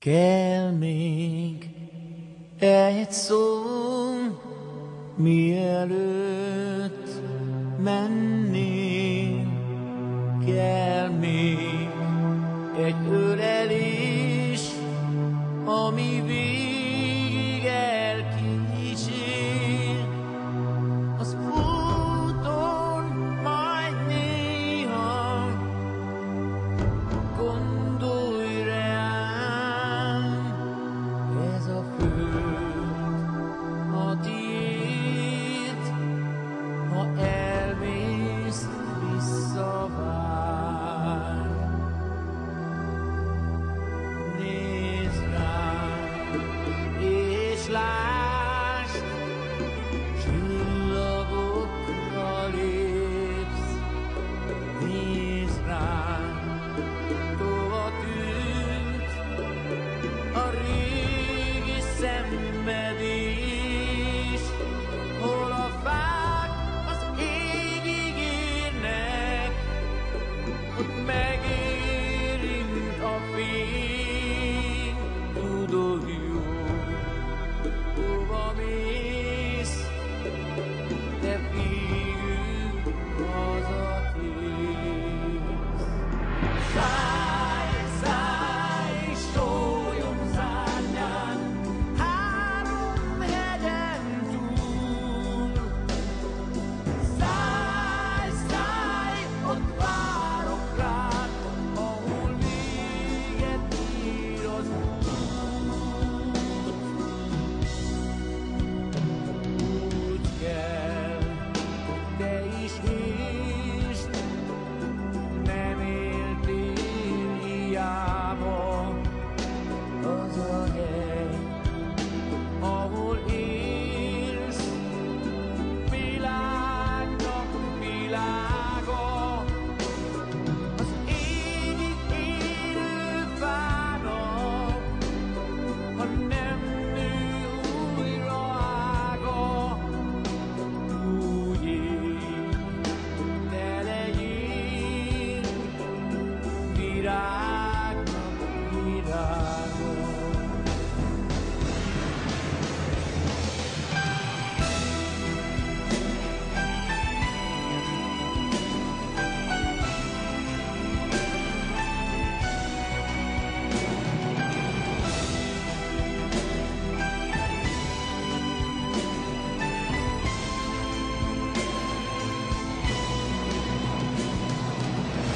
Kell még egy szó, mielőtt menném, kell még egy ölelés, ami végig elkísér. Az úton majd néha gondolj rám, ez a föld a tiéd, ha elmész, visszavár. Nézd rám, és lásd, csillagokra lépsz. Nézd rám, tova tűnt a régi szenvedés, hol a fák az égig érnek, ott megérint a fény. Tudod jó, hova mész, de végül hazatérsz. Szállj, szállj, sólyon szárnyán, három hegyen túl. Szállj, szállj, ott várok rád, ahol véget ér az út. Úgy kell, te is értsd, nem éltél hiába. Az a hely, ahol élsz, világnak világa. Az égig élő fának, ha nem nő újra ága. Úgy élj, te legyél virágnak virága.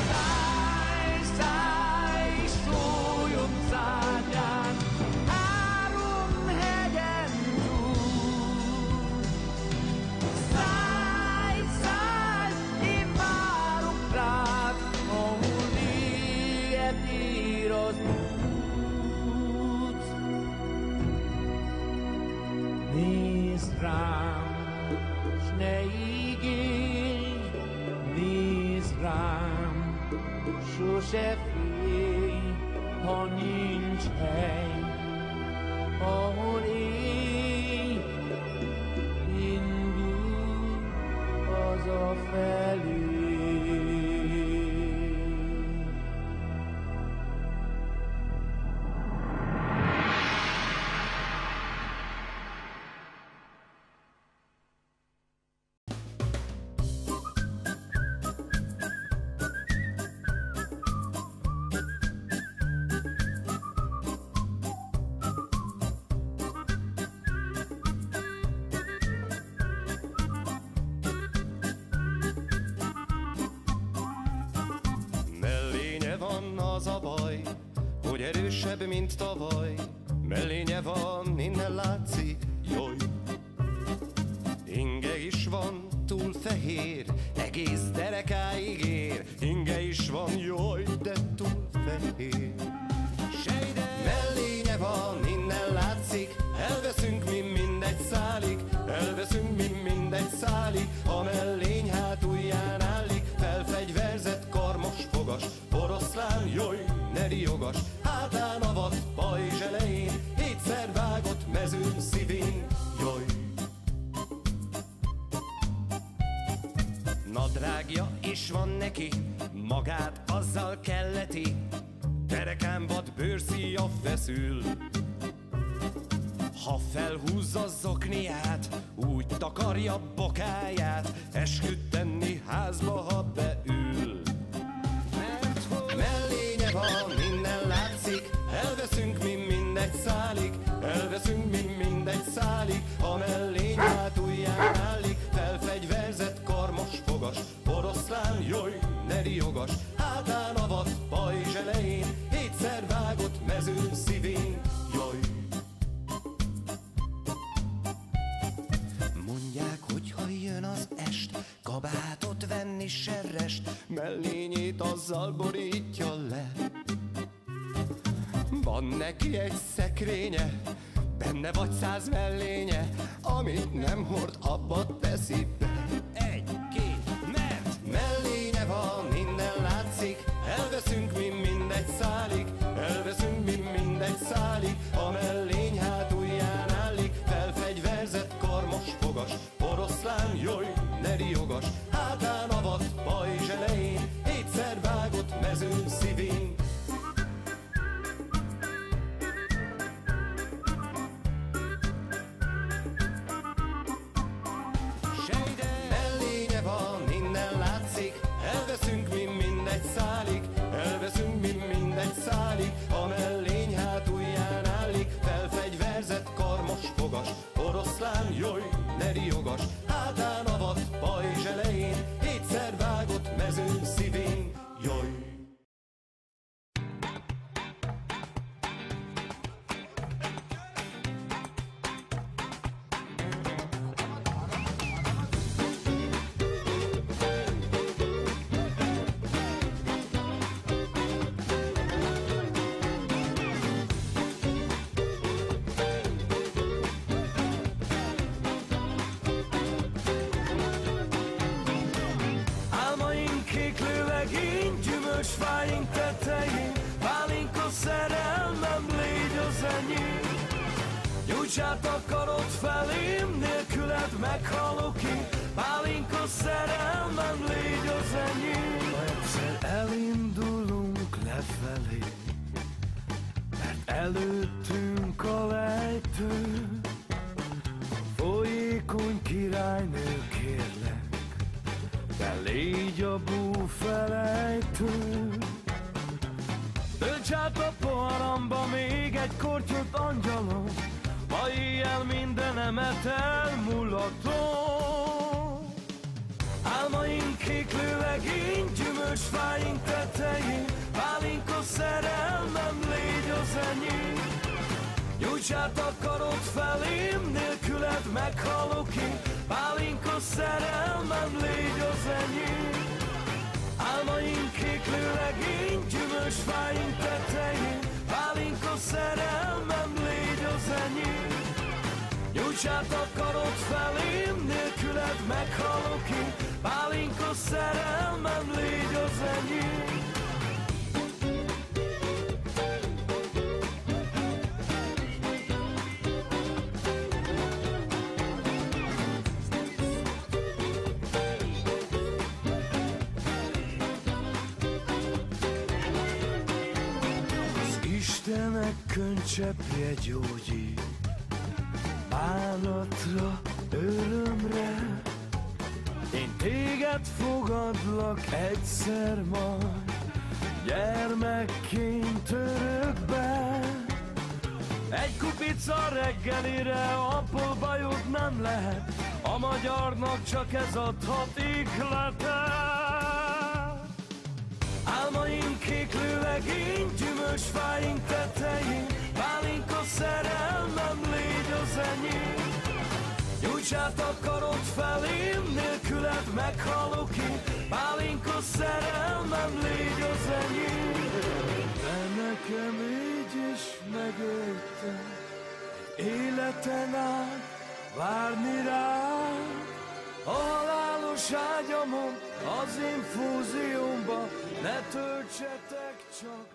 Szállj, szállj, sólyon szárnyán, három hegyen túl. Szállj, szállj, én várok rád, ahol véget ér az út. Nézd rám, s ne ígérj, nézd rám, sose félj, ha nincs hely, ahol élj, indulj hazafelé. Mellénye van, az a baj, hogy erősebb, mint tavaly. Mellénye van, innen látszik, jaj. Inge is van, túl fehér, egész derekáig ér. Inge is van, jaj, de túl fehér. Mellénye van, innen látszik, elveszünk mi mindegy szálig. Elveszünk mi mindegy szálig, a mellény hátulján állik. Felfegyverzett, karmos, fogas, oroszlán, jaj, ne riogas. Hátán a vad, pajzs elején, hétszer vágott mezőn szívén, jaj. Nadrágja is van neki, magát azzal kelleti, Dereken vad bőrszíja feszül. Ha felhúzza zokniát, úgy takarja bokáját, esküdt tenni házba, ha beül. Mellénye van, minden látszik, elveszünk mi mindegy szálig, elveszünk mi mindegy szálig, a mellény hátulján állik, felfegyverzett karmos fogas, oroszlán, jaj, ne riogas, hátán avat, pajzs elején, hétszer vágott mezőn szívén, jaj. Mondják, hogy ha jön az est, kabátot venni serrest, mellényét azzal borítja le. Van neki egy szekrénye, benne vagy 100 mellénye, amit nem hord, abba teszi be. Egy-két, mert mellénye van, minden látszik, elveszünk mi mindegy szálig, elveszünk mi mindegy szálig, a mellény hátulján állik, felfegyverzett karmos fogas, oroszlán, jaj, ne riogas, hátán avat, pajzs elején, hétszer vágott mezőn szívén. Mellénye van, minden látszik, elveszünk mi mindegy szálig, elveszünk mi mindegy szálig, a mellény hátulján állik, felfegyverzett karmos fogas, oroszlán, jaj, ne riogas, hátán avat, pajzs elején, hétszer vágott mezőn szívén, jaj. Gyümölcsfáink tetején, pálinka szerelmem, légy az enyém. Nyújts át a karod felém, nélküled meghalok én, pálinka szerelmem, légy az enyém. Ha egyszer elindulunk lefelé, mert előttünk a lejtő, folyékony királynő, kérlek, de légy a búfelejtő. Tölts át a poharamba még egy kortyot, angyalom, ma éjjel mindenemet elmulatom. Álmaink kéklő legény, gyümölcsfáink tetején, pálinka szerelmem, légy az enyém. Nyújts át a karod felém, nélküled meghalok én, pálinka szerelmem, légy az enyém. Álmaink kéklő legény, gyümölcsfáink tetején, pálinka szerelmem, légy az enyém. Nyújts át a karod felém, nélküled meghalok én, pálinka szerelmem, légy az enyém. Istenek könycseppje gyógyít, bánatra, örömre. Én téged fogadlak egyszer majd, gyermekként örökbe. Egy kupica reggelire, abból bajod nem lehet, a magyarnak csak ez adhat ihletet. Álmaink kéklő legény, gyümölcsfáink tetején, pálinka szerelmem, légy az enyém. Nyújts át a karod felém, nélküled meghalok én, pálinka szerelmem, légy az enyém. De nekem így is megérte, életen át várni rád. A halálos ágyamon, az infúziómba, ne töltsetek csak